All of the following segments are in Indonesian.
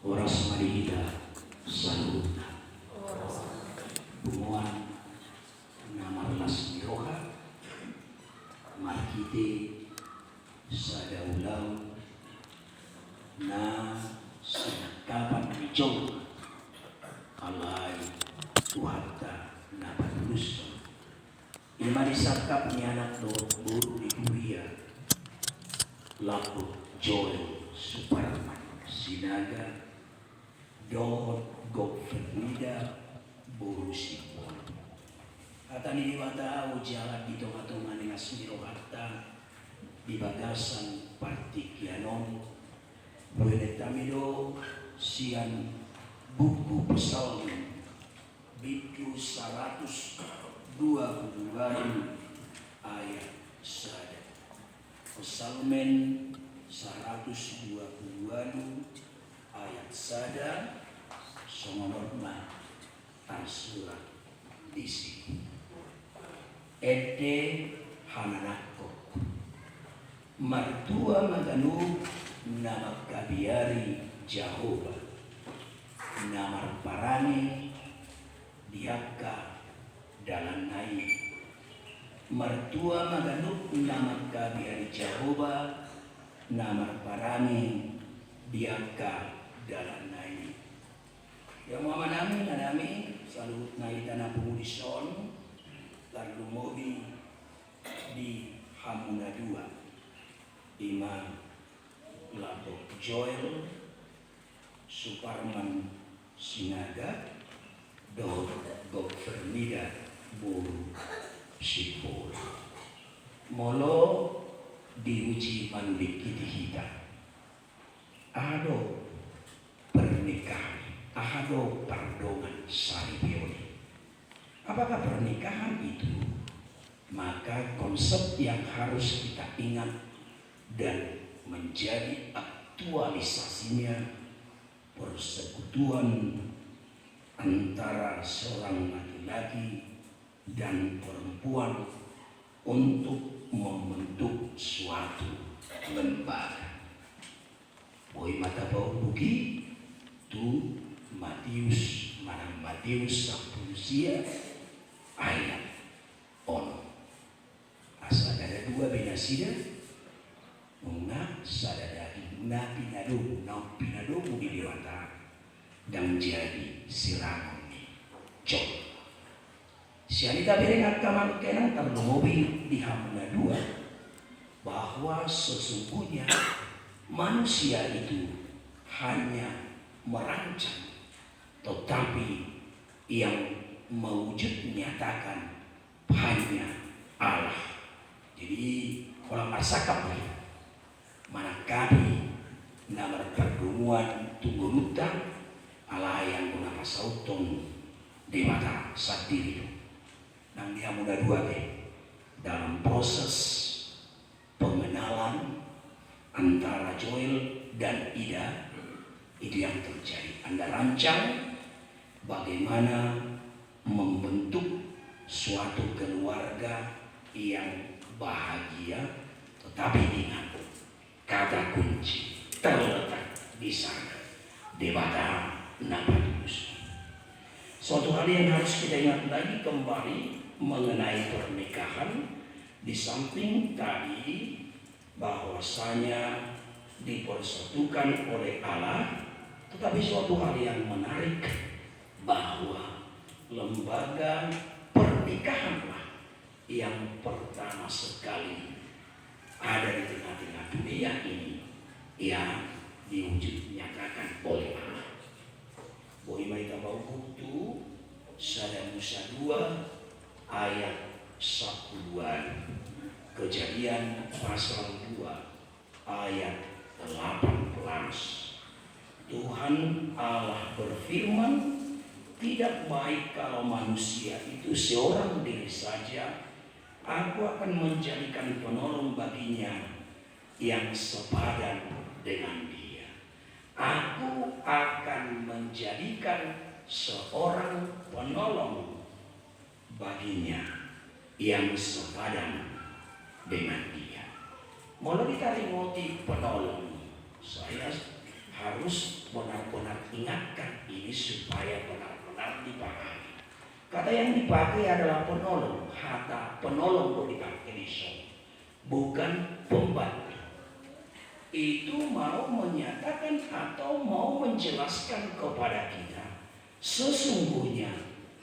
Oras marihita saludna. Bumuan na marlas ni Roha, markite sa daulaw na sinagkapan ni Jong alay tuharta na patulus. Imarisakap ni anak do guru di Kuria lapo Joel Superman Sinaga Don Gofernida Borusipon. At aniniwata o jalan dito katungan ng asmiro harta di bagasan partikyanon buenet tamido sian buku pesalmen bitu 122 ayat sada. Pesalmen 122 ayat sada songonorma tarsurat di sini. Ede hananako martua maganu nama kabiari Jehovah nama parani diaka dalam naik mertua maganu nama kabiari Jehovah nama parani diaka dalam naik yang mama nami selalu naik tanah pengudison lalu mobi di Hamuna 2 Imam Lato Joel Superman Sinaga Don Gofernida Borusipon. Molo diuji pandikiti kita ado pernikahan ado pardongan saribioni. Apakah pernikahan itu? Maka konsep yang harus kita ingat dan menjadi aktualisasinya persekutuan antara seorang laki-laki dan perempuan untuk membentuk suatu lembaga. Boy mata bau buki tu Matius 10 ayat ono. Asal ada dua benasida unga sadadagi na pinado budi dewata dan jadi sirangan ni cok. Sianita berengat kamar kenang terlobi di Hamuna 2 bahwa sesungguhnya manusia itu hanya merancang, tetapi yang mewujud nyatakan hanya Allah. Jadi orang marsakap mana kami nama pertemuan tunggurutan Allah yang guna pasautong dewata sadiri nang dia muda 2 dalam proses pengenalan antara Joel dan Ida itu yang terjadi. Anda rancang bagaimana membentuk suatu keluarga yang bahagia, tetapi ingat kata kunci terletak di sana dewata napatulus. Suatu hal yang harus kita ingat lagi kembali mengenai pernikahan, di samping tadi bahwasanya dipersatukan oleh Allah, tetapi suatu hal yang menarik bahwa lembaga pernikahanlah yang pertama sekali ada di tengah-tengah dunia ini yang diwujud nyatakan oleh Allah. Boy mereka bau buku Sada Musa 2 ayat 1 Kejadian pasal 2 ayat 18. Tuhan Allah berfirman, tidak baik kalau manusia itu seorang diri saja. Aku akan menjadikan penolong baginya yang sepadan dengan dia. Aku akan menjadikan seorang penolong baginya yang sepadan dengan dia. Mau ditarik motif penolong, saya harus benar-benar ingatkan ini supaya benar-benar dipahami. Kata yang dipakai adalah penolong, kata penolong boleh dipakai di sini, bukan pembantu. Itu mau menyatakan atau mau menjelaskan kepada kita sesungguhnya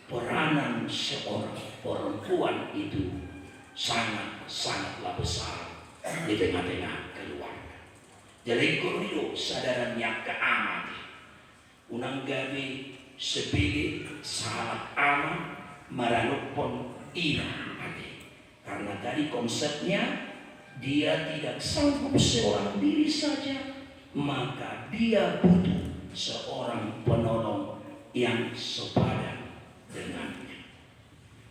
peranan seorang perempuan itu sangatlah besar di tengah-tengah keluarga. Jadi kurido sadarannya keamati unang gabi sepili salah amat maranupon ina hati. Karena tadi konsepnya dia tidak sanggup seorang diri saja, maka dia butuh seorang penolong yang sepadan dengannya.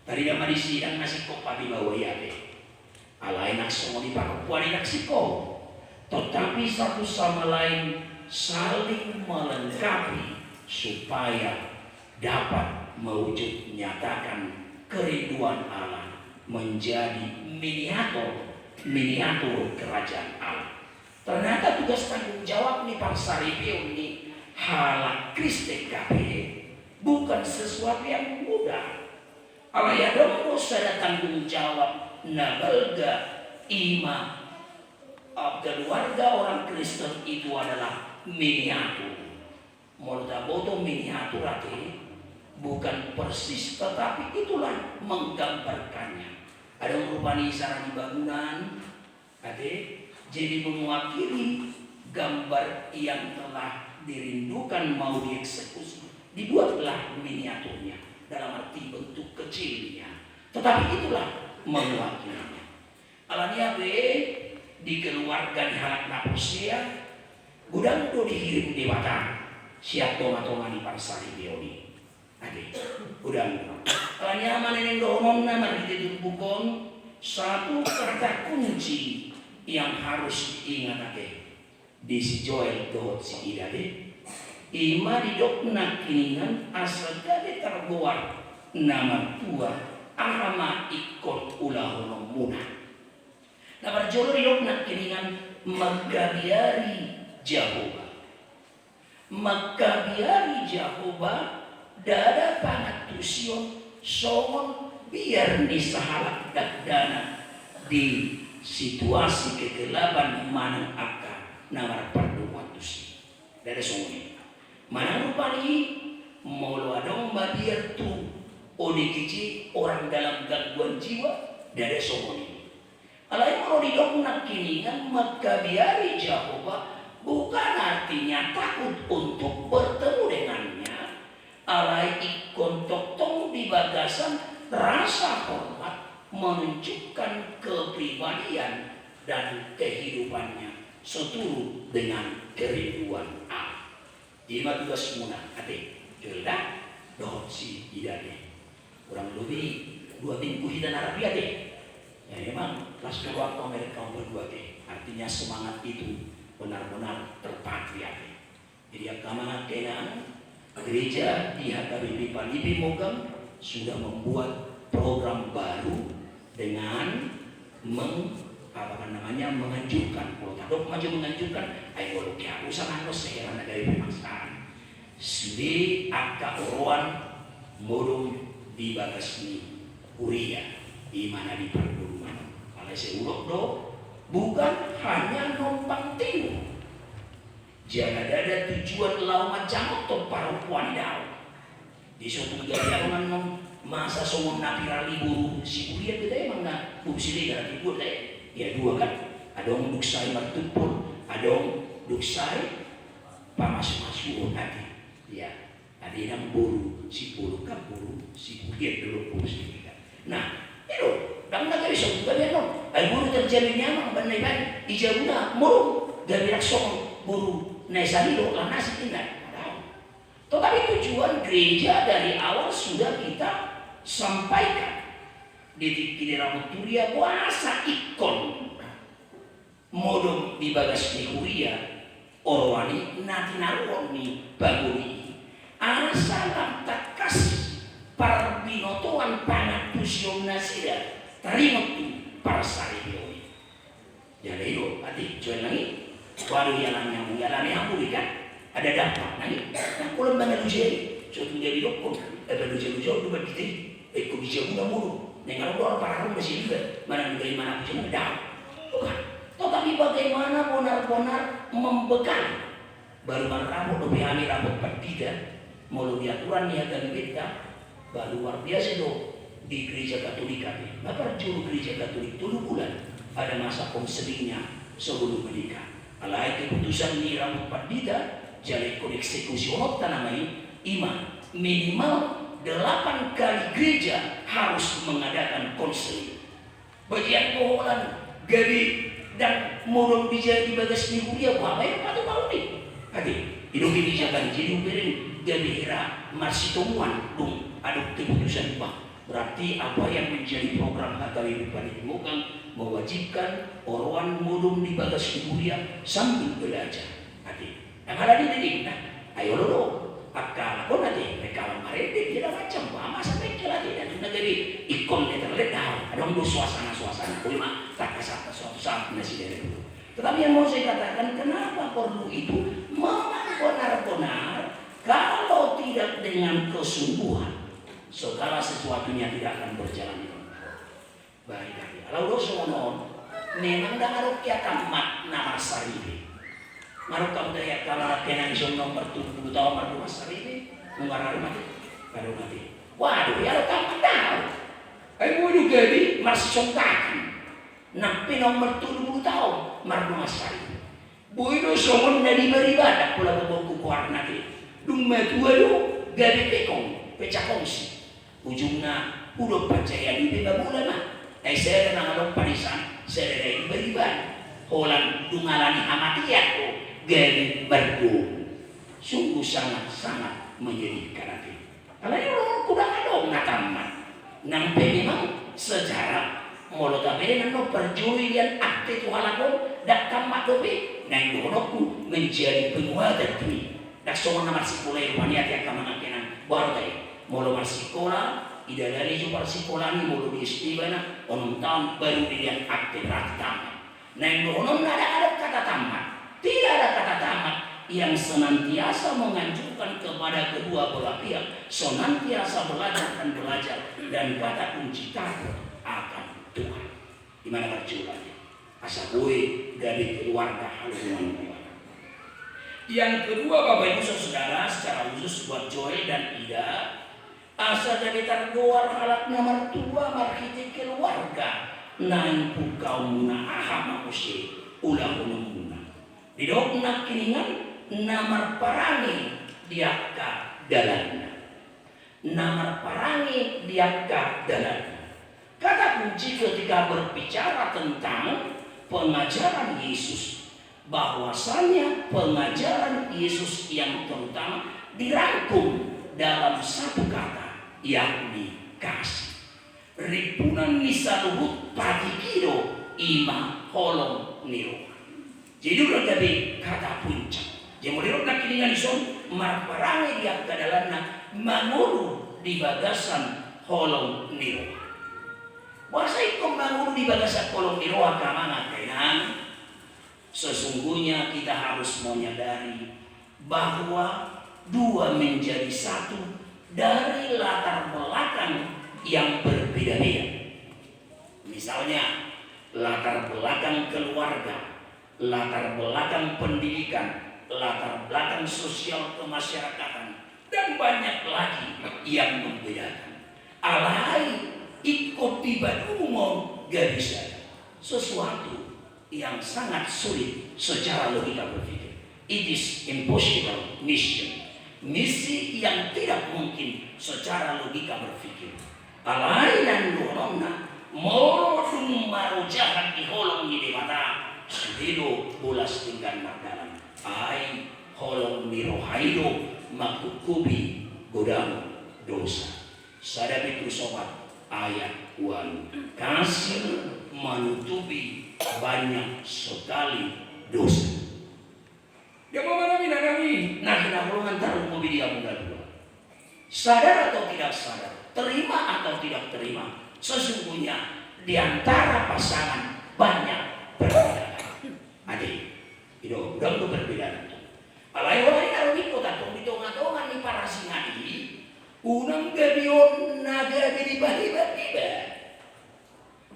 Tadi nama di sidang nasi kopi bawa ya deh. Alai nak semua dipakai nak siko. Tetapi satu sama lain saling melengkapi supaya dapat mewujud nyatakan kerinduan Allah menjadi miniatur kerajaan Allah. Ternyata tugas tanggung jawab nih Parsaripio ini halak Kristen KPD bukan sesuatu yang mudah. Allah ya dong ada tanggung jawab nabalga ima keluarga orang Kristen itu adalah miniatur. Moldaboto miniatur arti bukan persis, tetapi itulah menggambarkannya. Ada rupanya sarana di bangunan, jadi mewakili gambar yang telah dirindukan mau dieksekusi. Dibuatlah miniaturnya dalam arti bentuk kecilnya, tetapi itulah mewakilinya. Alanya di keluarga di halak napusia gudang do dihirim di Batam siap toma-toma di Parsari Bioni gudang alanya manen donon nama ditutupukon satu kata kunci yang harus diingat di si Joel dohot si idade ima di dokna kiningan asal gade terbuat nama tua ahama ikon ulahono munah. Nah berjolor yokna kiningan Magabiari Jehovah. Magabiari Jehovah dada pangat tusion songon biar disahalak dakdana di situasi kegelapan manang akka namar perduan tusi. Dari songon manang rupani molo adong biar tu odikici orang dalam gangguan jiwa dari songon ini. Alai kalau didoknak kiningan Magabiari Jehovah bukan artinya takut untuk bertemu dengannya. Alai ikon tong di bagasan rasa hormat menunjukkan kepribadian dan kehidupannya seturut dengan kerinduan Allah. Di mata semua ade jelda doh si idade kurang lebih 2 minggu hidan Arabia deh. Ya memang kelas waktu Amerika berdua deh. Artinya semangat itu benar-benar terpatri deh. Jadi agama kenaan gereja di HKBP Palibi Mogam sudah membuat program baru dengan menganjurkan kalau tak maju menganjurkan ayo kia usaha harus seheran dari pemaksaan sudi akka oroan modum di bagasni kuria di mana di perguruan oleh seulok do bukan hanya numpang timu jangan ada tujuan lawan jamok to perempuan dau di suatu jalan masa somong napira libur si kuliah kita emang nak buksili dalam libur ya dua kan ada yang duksai martupul ada yang duksai pamas-masuun nanti ya ada yang buru si buru kan buru si kuliah dulu buru si kita nah itu dang na kayo so gabi ano ay buru terjadi nyamang banay ban ijabuna muru gabi laksong buru na salilo lang nasi tindak. Tetapi tujuan gereja dari awal sudah kita sampaikan di rambut turia puasa ikon modom di bagas ni huria orwani nati narwani baguri asalam takas parbinotoan pangat tusyong nasira tarimot tu para sarilioi jadi itu adik jual lagi baru yang yang mengalami hamburi kan ada dampak. Nah, kalau mana lujian, suatu jadi dokter, ada lujian juga kita, bisa guna mulu. Dengan orang para masih juga, mana dari mana bisa mendapat. Bukan. Tetapi bagaimana benar-benar membekal. Baru rambut lebih hamil rambut tidak, melalui aturan niatan kita, baru luar biasa dong di gereja Katolik kami. Maka juru gereja Katolik 7 bulan ada masa konselingnya sebelum menikah. Alai keputusan ni rambut tidak, jadi eksekusi tanamai iman minimal 8 kali gereja harus mengadakan konseling. Bagian poholan, gabi dan murung bija di bagas minggu dia apa yang patut tahu nih? Hati, hidup ini jangan jadi uberin gabi hira masih temuan dong aduk keputusan bah. Berarti apa yang menjadi program HKBP Panimukan mewajibkan orang murung di bagas minggu dia sambil belajar. Hati, yang ada di sini, nah, ayo lo. Akal aku nanti mereka kemarin dia tidak macam lama sampai lagi dan sudah jadi ikon dia terlihat ada untuk suasana kulma tak kesat suatu saat nasi dari dulu. Tetapi yang mau saya katakan kenapa perlu itu memang benar-benar kalau tidak dengan kesungguhan segala sesuatunya tidak akan berjalan dengan baik. Kalau dosonon memang dah ada kiatamat nama saribi. Maruk kamu daya kalau kena isom nomor 70 tahun baru masa ini mengarah mati baru mati. Waduh ya lo kamu tahu. Ayo juga di masih songkakan. Nampi nomor 70 tahun baru masa ini. Boido somon dari beribadah pula ke kuar nanti. Dung matua do gabi pekong pecah kongsi. Ujungnya udah percaya di beba bulan mah. Saya tenang ada parisan saya dari beribadah. Holang dungalani amatiat tuh. Gari berdoa sungguh sangat-sangat menyedihkan hati. Kalau ini orang kuda kadong natamat nampai memang sejarah mulut abis nano perjulian aktif walaupun dak tamat dobe nang donoku menjadi penguatan ini dak semua nama sekolah rumahnya tiap kamangakenan baru tadi mulut sekolah ida dari juga sekolah ini mulut di istibana onong tahun baru dilihat aktif rata tamat nang donom ada kata tamat. Tidak ada kata tamat yang senantiasa menganjurkan kepada kedua belah pihak senantiasa belajar dan kata kunci takut akan Tuhan. Di mana berjuangnya? Asa gue dari keluarga haluan. Yang kedua Bapak Ibu Saudara secara khusus buat Joy dan Ida asa dari terluar halaknya mertua markiti keluarga naing pukau muna aham manusia ulang muna. Didok nak kiningan namar parangi diakka dalanna. Namar parangi diakka dalanna. Kata kunci ketika berbicara tentang pengajaran Yesus, bahwasanya pengajaran Yesus yang terutama dirangkum dalam satu kata, yakni kasih. Ribunan nisa luhut patikido ima holong niro. Jadi udah jadi kata puncak. Yang mulai nak kiningan ison marparangi dia kadalanna manguru di bagasan holong niro. Bahasa ikut manguru di bagasan holong niro akamana tenan. Sesungguhnya kita harus menyadari bahwa dua menjadi satu dari latar belakang yang berbeda-beda. Misalnya latar belakang keluarga, latar belakang pendidikan, latar belakang sosial kemasyarakatan, dan banyak lagi yang membedakan. Alai ikut tiba umum gak bisa. Sesuatu yang sangat sulit secara logika berpikir. It is impossible mission. Misi yang tidak mungkin secara logika berpikir. Alai dan dorongna molodung marujahan di holong di mata. Sudido bulas tinggal makanan ai holong miro haido makukubi godam dosa sadapi tu sobat ayat walu kasih menutupi banyak sekali dosa. Dia mau mana mina kami? Nah kita golongan taruh mobil dia muda dua. Sadar atau tidak sadar, terima atau tidak terima, sesungguhnya di antara pasangan banyak perbedaan. Adik, itu udah berbeda. Alai orang ini gabion naga bili bahiba-hiba.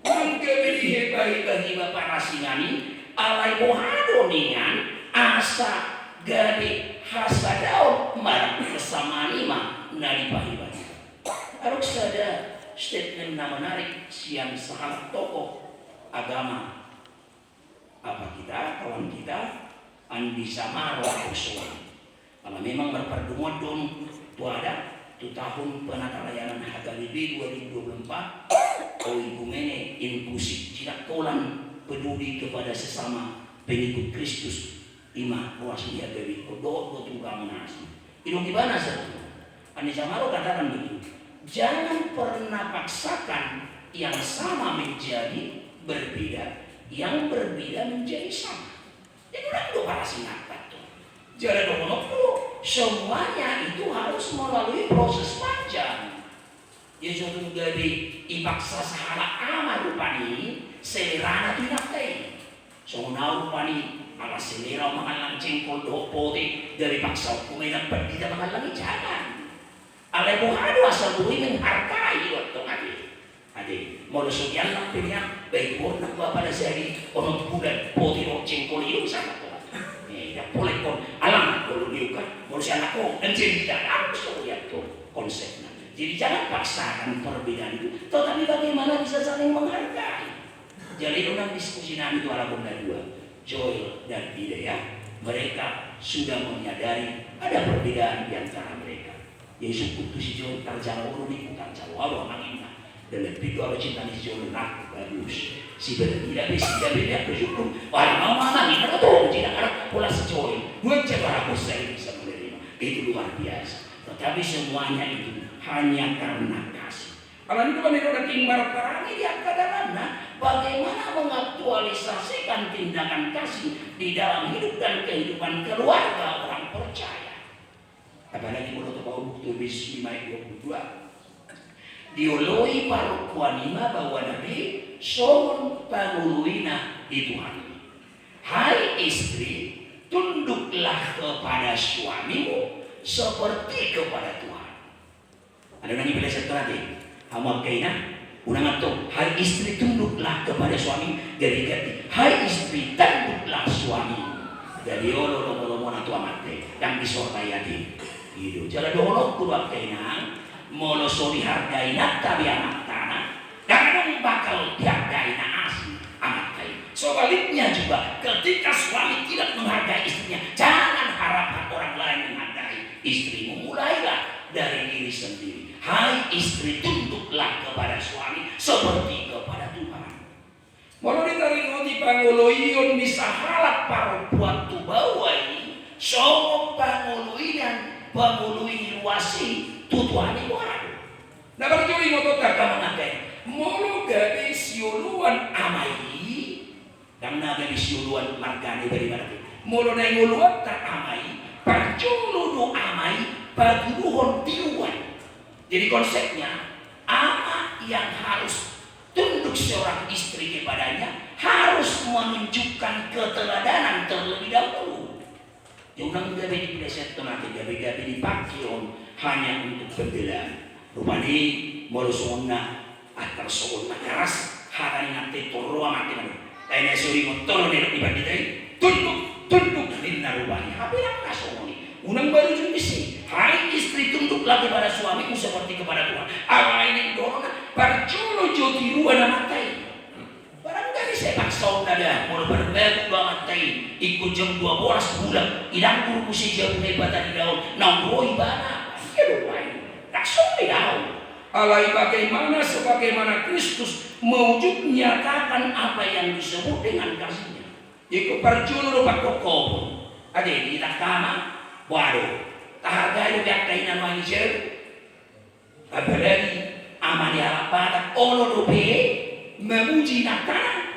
Mangga bili heba-hiba para singani alai bohado ningan asa gade hasadaon marang bersama lima nari bahiba-hiba. Harus ada statement yang menarik siang sahabat tokoh agama apa kita, kawan kita Andi Samaro Kusuan. Kalau memang berpertemuan don tu ada tu tahun penata layanan HKBP 2024 oh ibu mene inklusif tidak tolan peduli kepada sesama pengikut Kristus imah ruas dia dari kodok tukang nasi itu gimana satu Andi Samaro katakan begitu, jangan pernah paksakan yang sama menjadi berbeda, yang berbeda menjadi sama. Itu kan para singkat tuh. Jadi dulu semuanya itu harus melalui proses panjang. Jadi suatu dari ipaksa sahala amat rupani selerana tu naftai. Semua rupani ala selera mengalang jengkol dopote dari paksa kumedan tidak mengalangi jangan. Ala bohado asal bui menghargai waktu ngadi. Ade, mau sosial nak pilihan baik nak pada sehari orang bulan poti jengkol itu sama tuh. Ya boleh kon alam kalau dia kan mau anak kok dan jadi tidak harus lihat tuh konsepnya. Jadi jangan paksakan perbedaan itu, tetapi bagaimana bisa saling menghargai. Jadi dalam diskusi nanti itu ala benda dua, Joel dan Bidaya, mereka sudah menyadari ada perbedaan di antara mereka. Yesus kutu si Joel terjauh ini bukan jauh Allah mengingat dan lebih dua cinta si Joel nak bagus. Si tidak bisa beda bersyukur. Orang mau mana nih? Kalau tuh tidak ada pola si Joel, buat cara aku saya bisa menerima itu luar biasa. Tetapi semuanya itu hanya karena kasih. Kalau itu kan itu ada timbar perangi di akademana, bagaimana mengaktualisasikan tindakan kasih di dalam hidup dan kehidupan keluarga orang percaya. Apalagi menurut Paulus tulis 5:22 dioloi parupuanima bahwa Nabi son panguluina di Tuhan. Hai istri, tunduklah kepada suamimu seperti kepada Tuhan. Ada nani bila setelahnya Hamad kaina unang ato hai istri tunduklah kepada suami dari ganti hai istri tunduklah suami dari olo na tua mate yang disortayati itu jala dolo kurang kaina mono sori hargai nak tabi anak tanah kadang bakal dihargai na asli amat kain. Sebaliknya juga ketika suami tidak menghargai istrinya, jangan harapkan orang lain menghargai istrimu. Mulailah dari diri sendiri. Hai istri, tunduklah kepada suami seperti kepada Tuhan. Walau ditarik roti pangoloion bisa halak perempuan tu bawai, so pangoloinan pangoloi luasi tutuani waduh. Nah berjuri ngotot kakak mengakai, mulu gadis siuluan amai, yang naga di siuluan margani dari mana? Mulu na nguluan tak amai, perjulu do amai, paduhon tiuan. Jadi konsepnya ama yang harus tunduk seorang istri kepadanya harus menunjukkan keteladanan terlebih dahulu. Yang nang gabi di desa nanti gabi dipakai hanya untuk pembelaan. Rupani molusona atau sona keras hari nanti turun mati mana. Tanya suri motor di bandai tunduk lina rupani. Apa yang kasih ini? Unang baru juga sih. Hai istri tunduklah kepada suamimu seperti kepada Tuhan. Allah ini dorong percolo joti ruan matai. Barangkali saya paksa ada mau berbeda matai. Ikut jam 12 bulan. Idang guru si jauh hebat di daun. Nongkroi bana. Ya lupain. Tak sulit daun. Allah bagaimana sebagaimana Kristus mewujud menyatakan apa yang disebut dengan kasihnya. Ikut percolo rupa kokop. Ada di nakama. Waduh. Taharga itu yang kainan manusia. Apalagi amani harapan Allah dope memuji nakana.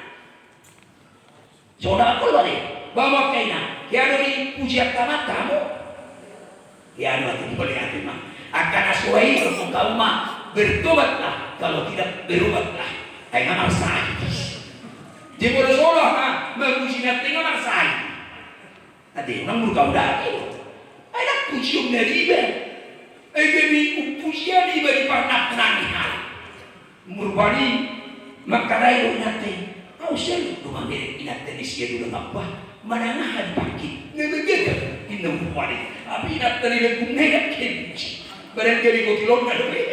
Saudara aku balik bawa kainan. Ya dari pujian kamat kamu. Ya nanti boleh hati mah. Akan asuai untuk kamu mah bertobatlah. Kalau tidak berobatlah. Kayak ngamar sahih. Di bodoh soroh mah memuji nakana ngamar sahih. Nanti orang berkau dah itu. Ada pujian dari ibadah. Egeni upusia di bari panak nanihan. Murbani makarai lo inate. Au selu dumamere inate ni sia dulu apa? Mananahan pakit. Nebegeta inam wali. Abi inate ni legunega kenci. Barangkali ko tilon na doy.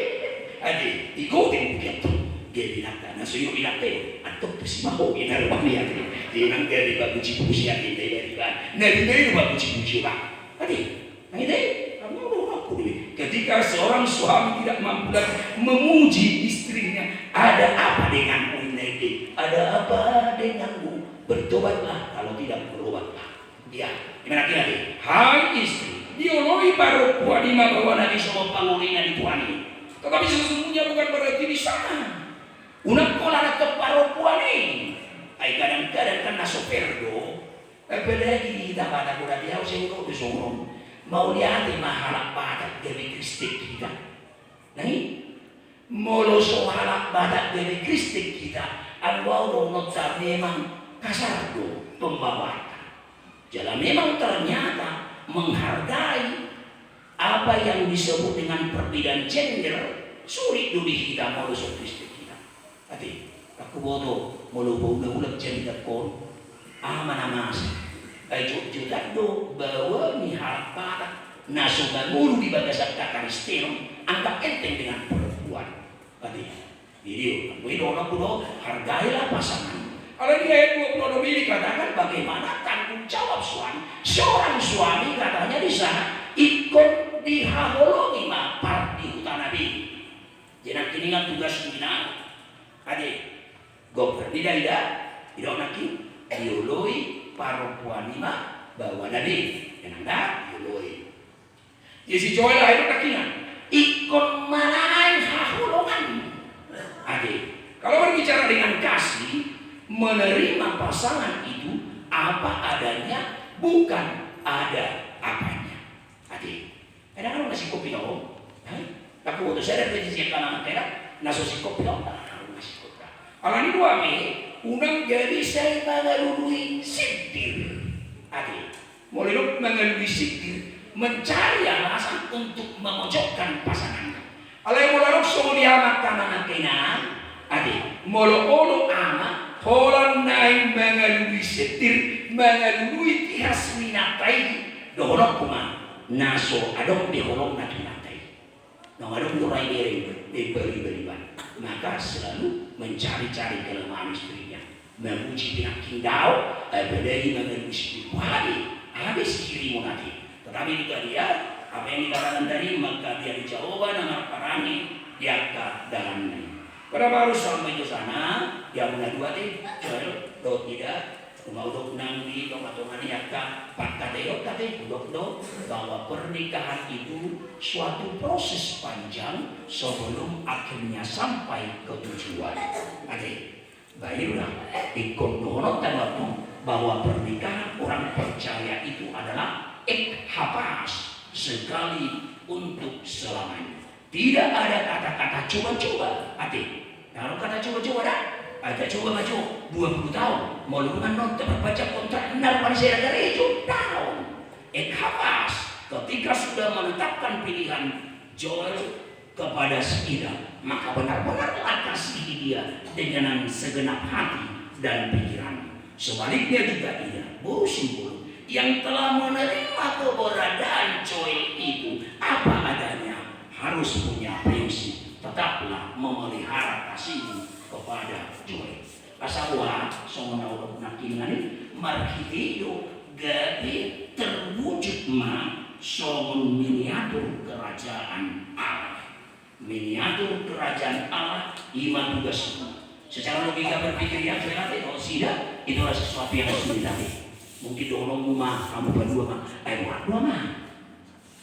Adi, ikutin begitu. Dia bilang nasa iyo inate atau pesimaho inarubani ati. Dia nang dari bagu cipusi ati dari ba. Dari bagu cipusi ba. Adi, ade, kamu aku dulu. Ketika seorang suami tidak mampu lagi memuji istrinya, ada apa denganmu ini? Ada apa denganmu? Bertobatlah, kalau tidak bertobatlah. Ya, gimana kira? Hai istri, dioloi baru puanima bahwa nabi semua pangulina di tuani. Tetapi sesungguhnya bukan berarti di sana. Unak kola ke paru puani. Ay kadang-kadang kan naso perdo. Apalagi kita pada kuda dia usai udah besong. Mau lihat mahalak badak dari Kristus kita. Nani? Molo so halak badak dari Kristus kita. Alwaro nota memang kasar do pembawa. Jadi memang ternyata menghargai apa yang disebut dengan perbedaan gender sulit dulu kita molo so Kristus kita. Tapi aku bodoh molo ulang gender kon aman amas. Ayo juga do bahwa ni harap naso guru di bagasan kakaristeno anggap enteng dengan perempuan. Tadi video, aku dono hargailah pasangan. Kalau di ayat 22 dikatakan bagaimana tanggung jawab suami. Seorang suami katanya di sana ikut dihaholongi mapar di hutan Nabi. Jangan kiningan tugas minang. Adik, gopher tidak naki dioloi perempuan lima bawa Nabi yang anda dioloi. Jadi si Joel lahir kakinya ikut marahin hahulongan. Adik, kalau berbicara dengan kasih, menerima pasangan itu apa adanya, bukan ada apanya. Adik, kadang-kadang ngasih kopi dong. Aku waktu saya dari sisi kanan terak, nasi kopi dong. Ngasih kopi. Kalau ini dua unang jadi saya mengalui sitir. Adik, mulai mengalui sitir, mencari alasan untuk memojokkan pasangannya. Kalau yang mulai so diamat kanan kenan, adik, molo amat, holan naik mengalui sitir, mengalui tias minatai, dohorok kuma, naso adong dihorok natai. Adong dorai beri-beriban. Maka selalu mencari-cari kelemahan istrinya, memuji pinakin dao, berdari mengalui sitir. Habis kirimu nanti. Tetapi jika dia apa yang dikatakan tadi, maka dia dijawab nama parani dia ke dalamnya. Pada baru sampai ke sana, dia mengadu hati, do tidak, mau dok nanti, dok atau mana ya kak, pak kateo dok bahwa pernikahan itu suatu proses panjang sebelum akhirnya sampai ke tujuan. Adik, baiklah ikut donotan waktu bahwa pernikahan orang percaya itu adalah hapas sekali untuk selamanya. Tidak ada kata-kata coba-coba. Adik, kalau kata coba-coba ada coba maju 20 tahun. Mau dengan nonton baca kontrak benar pada saya dari itu tahun. Hapas ketika sudah menetapkan pilihan Joel kepada Ida, maka benar-benar kasih dia dengan segenap hati dan pikiran. Sebaliknya juga Ida, simbol yang telah menerima keberadaan Joel itu apa adanya, harus punya prinsip, tetaplah memelihara kasih kepada Joel. Asawa songona udah nakingan marhido gabi terwujud songon miniatur kerajaan Allah. Miniatur kerajaan Allah iman tugas semua. Secara logika berpikir yang berarti kalau tidak itulah sesuatu yang harus dilatih. Mungkin dorong rumah kamu berdua mah, dua mah.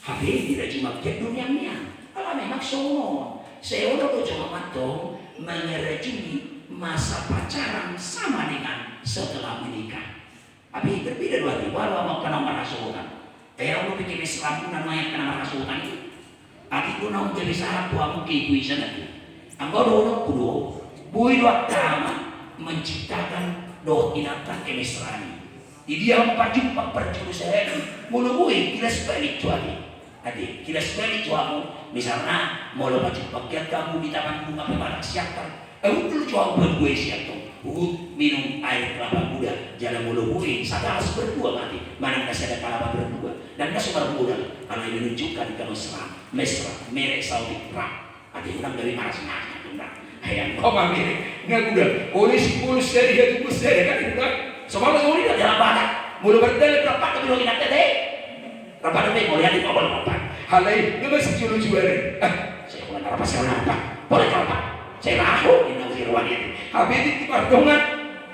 Tapi tidak cuma cek dunia. Kalau memang songo, saya udah coba matong mengerjui masa pacaran sama dengan setelah menikah. Tapi berbeda dua tiga. Walau mau kenal marasukan. Kayak lu bikin Islam pun namanya kenal marasukan itu. Aku nak jadi sahabat tuamu kiku sana tu. Angkau dorong kudo. Bui dua tama menciptakan doa inatan kemesrani. Di dia 4 jumpa perjurusan mulu bui tidak sebalik tuani. Adik, kira sekali juamu, misalnya mau lepas paket kamu di taman bunga pebatak siapkan. Dulu jual berdua siap tuh. Minum air kelapa muda, jalan mulu bui, sadar berdua mati. Mana kasih ada kelapa berdua dan kasih bermuda. Karena ini menunjukkan ke mesra, merek Saudi perang. Adik orang dari mana senangnya tuh nak. Hayang apa merek? Nggak udah. Polisi dari itu dari kan udah. Semua orang ini dalam badak. Mulu berdua berapa kali kita teh? Berapa kali mau lihat di bawah apa? Halai, nggak masih jual-jualin. Saya bukan apa saya apa? Boleh apa? Saya rahu di negeri ruang itu. Habis itu pardongan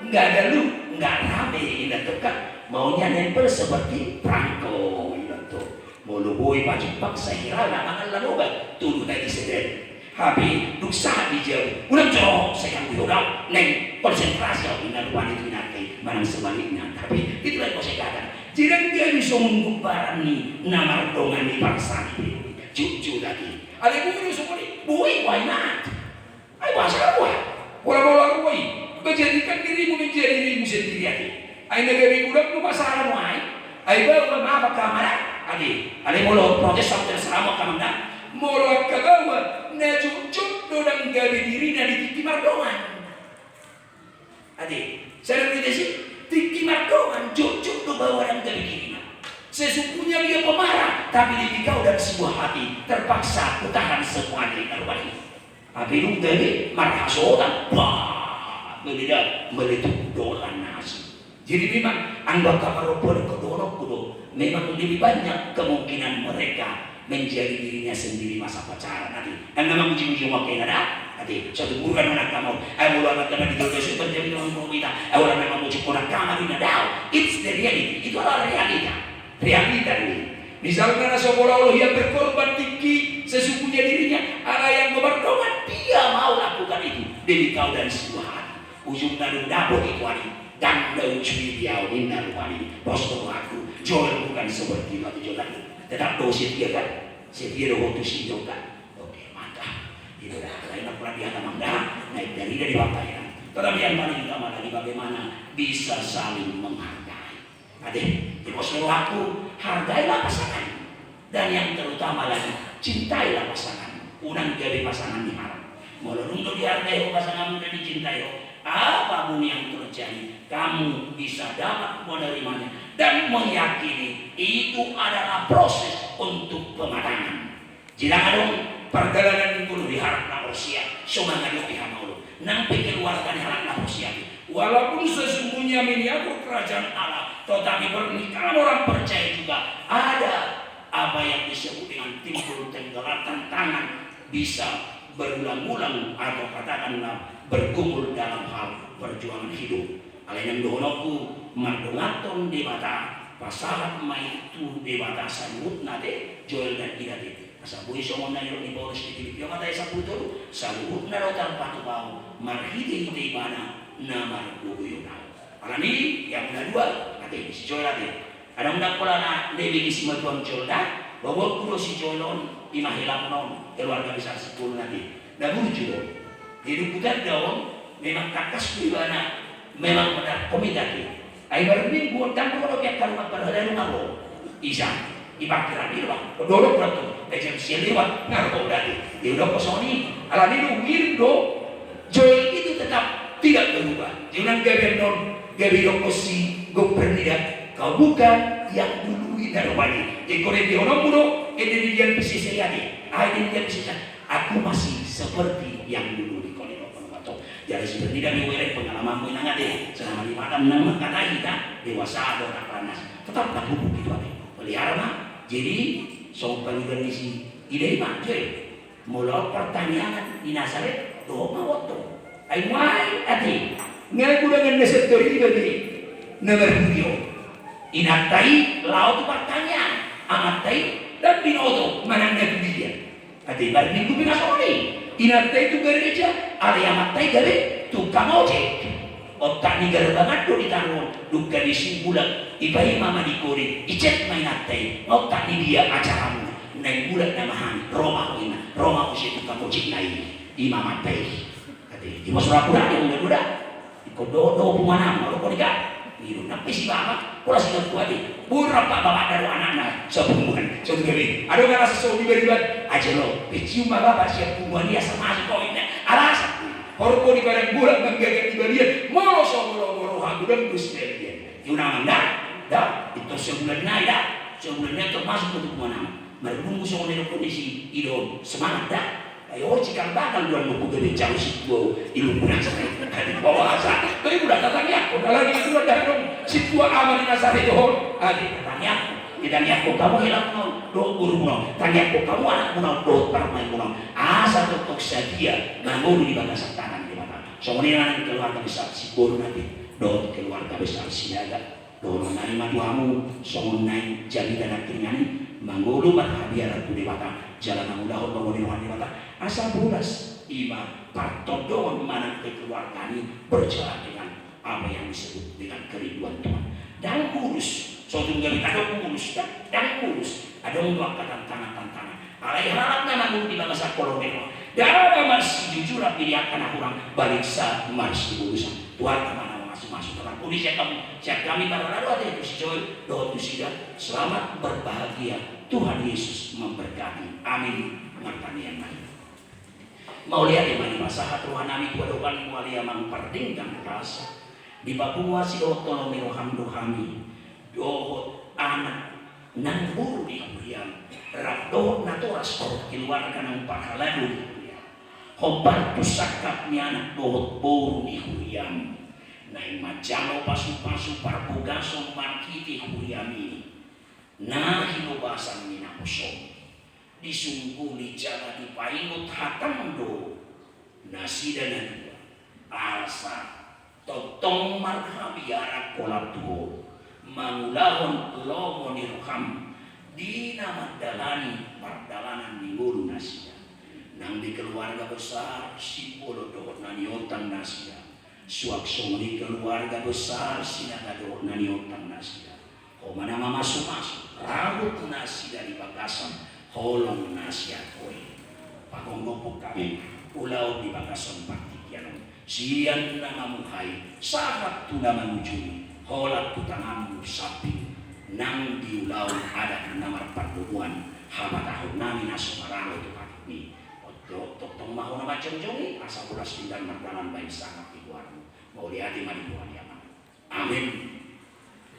nggak ada lu, nggak rame ini tuh kan. Maunya nempel seperti perangko ini tuh. Mau lu boy baju paksa hira lah makan lalu bang. Tunggu tadi sedang. Habis duksa di jauh. Ulang jauh saya kan bilang neng konsentrasi ini ruang itu nanti. Barang sebaliknya. Tapi itu yang saya katakan. Jika dia bisa mengubah nih nama dongan di bangsa ini. Jujur tadi. Ada ibu semua nih. Boy why not? Ayo bahasa apa? Bola-bola gue, menjadikan dirimu menjadi dirimu sendiri aja. Ayo negeri udah lu masalah muai. Ayo bawa apa kamera? Adi, mulu protes sampai terserah mau kamera. Mulu kagawa, najujuk dodang gabi diri dari tiki mardoan. Adi, saya berita sih, tiki mardoan jujuk do bawa orang gabi diri. Sesungguhnya dia pemarah, tapi di kau dan sebuah hati terpaksa kutahan semua dari terwali. Tapi lu dari marah sodan, wah, tidak meletup dolan nasi. Jadi memang anggota parpol kedorok memang lebih banyak kemungkinan mereka menjadi dirinya sendiri masa pacaran nanti. Dan memang ujung-ujung wakil ada. Nanti suatu bukan anak kamu, ayo anak kamu di jodoh super jadi orang kita, ayo memang mau cukup anak kamu ini ada. It's the reality. Itu adalah realita ini. Misalkan sekolah Allah yang berkorban tinggi sesungguhnya dirinya ada yang berdoa dia mau lakukan itu demi kau dan sebuah hati ujung dan dapur itu hari dan ujung dia ini wali bos aku Joel bukan seperti itu Joel tetap dosis dia kan setia waktu si Joel oke mantap itu dah lain pula dia mangga naik dari bapaknya tetapi yang paling utama lagi bagaimana bisa saling menghargai. Adik, di pos aku hargailah pasangan dan yang terutama lagi cintailah pasangan. Unang jadi pasangan diharap. Mulai untuk dihargai pasanganmu dan dicintai. Apapun yang terjadi, kamu bisa dapat menerimanya dan meyakini itu adalah proses untuk pematangan. Jika ada perjalanan itu diharap manusia, semangat lebih hamil. Nampi keluarga diharap manusia. Walaupun sesungguhnya miniatur kerajaan Allah, tetapi pernikahan orang percaya juga ada apa yang disebut dengan timbul tenggelam tantangan bisa berulang-ulang atau katakanlah bergumul dalam hal perjuangan hidup. Kalian yang donoku mardongaton di mata pasaran maitu di mata sambut nade Joel dan idade. Asabui somong na yun ni Boris di Pilipio katay sa puto saluhut na raw tarpatu bau marhiti-hiti mana nama bubuyo na. Alam ini yang kedua, nanti si Joel nanti. Ada undak pula na lebih isi matuang Joel na. Bawa kulo si Joelon imahilang non keluarga besar sepuluh nanti. Namun juga hidup bukan daun memang kakas pribana memang pada komidati. Ay barunin buat tanpa kalau kita kalau perhatian ngaro isa ibakira di luar. Kodoro beratu macam siapa ngaro tadi. Dia udah kosoni. Alam ini wirdo Joel itu tetap tidak berubah. Jangan gabian gabian kosi gopernida. Kau bukan yang dulu darwani. Ekore di orang mudo, ini dia pesisir yani. Ini dia pesisir. Aku masih seperti yang dulu di kolero penwato. Jadi seperti tidak diweret pengalamanmu yang ada. Selama 5 tahun nama kata kita dewasa atau tak panas. Tetap tak buku gitu ada. Pelihara mah. Jadi soal organisasi ide mah jadi. Mulai pertanyaan di Nazaret doa waktu. Ay why ati ngagulangan na sa teoriya ni namarhudyo inatay laut pertanyaan amatay dan binoto mananggat dia ati barning ko binasoni inatay tu gereja ali amatay gari tu kamoje otak ni garbangat do ditangon duka di simbulan ibayi mama di kori icet mainatay otak ni dia acaramu nang bulan namahan Roma ko siya tu kamoje nai imamatay di masuk aku dah yang udah ikododo pemana kalau kau nikah Iro napi si bapak, kula sudah kuat buruk pak bapak dari anak-anak sebungan, sebungan. Ada nggak rasa sobi beribat aja lo, pecium bapak siap bungan dia sama aja kau ini. Alasan, horko di badan bulan menggagal di badan, molo molo hagu dan kusnelian. Yunang dah, itu sebulan naik dah, sebulannya termasuk untuk mana? Merenung soal kondisi hidup semangat dah. Ayo jika bakal dua mau gede jauh si tua ilu pulang sampai di bawah asa. Tapi udah katanya aku dalam itu udah dong si tua aman di nasar itu hol. Adi katanya aku kamu hilang mau do guru mau. Tanya aku kamu anak mau do permain mau. Asa untuk sadia namun di batasan tangan di mana. Soalnya keluarga besar si guru nanti do keluarga besar si naga. Do nari maduamu soalnya jadi dan akhirnya manggulu berhadiah tu dewata jalan mudahun bangunin dewata asal bulas ima partodon mana kekeluargaan berjalan dengan apa yang disebut dengan kerinduan Tuhan dan kurus suatu kali ada kurus dan kurus ada dua tantangan alai harap nama di bangsa kolonial dan masih jujur pilih akan orang balik sa masih urusan Tuhan mana masuk dalam kondisi kami pada lalu ada itu si Joy doa itu sudah selamat berbahagia Tuhan Yesus memberkati. Amin. Mengerti yang lain. Mau lihat di mana masa Tuhan kami kuada kali mualia memperdingkan rasa di Papua si otolo miroham dohami dohot anak nang buru di kuriam dohot naturas korot keluarga nang pahaladu hobar tu sakapnya anak dohot buru di kuriam naik majalo pasu-pasu parbogaso markiti kuriam ini. Nah hinubasan minakosong disungkuli jala dipaingot hatando nasi dan dua alsa totong marhabiara kolatuho mangulahon lomo niroham di nama dalani pardalanan minggu nasia nang di keluarga besar si polo dohot naniotan nasia suaksong di keluarga besar si nagadohot naniotan nasia oh mana masuk rambut nasi dari bagasan holong nasi akoi pakong ngopok kami pulau di bagasan partikian sian nama mukai sahabat tu nama mujuni holat tu tangamu sapi nang di ulau ada nama perdukuan haba tahun nami nasu marano itu pakini totong mahu nama jengjongi asal pulas tinggal merdalan baik sangat di luarmu mau lihat di mana amin.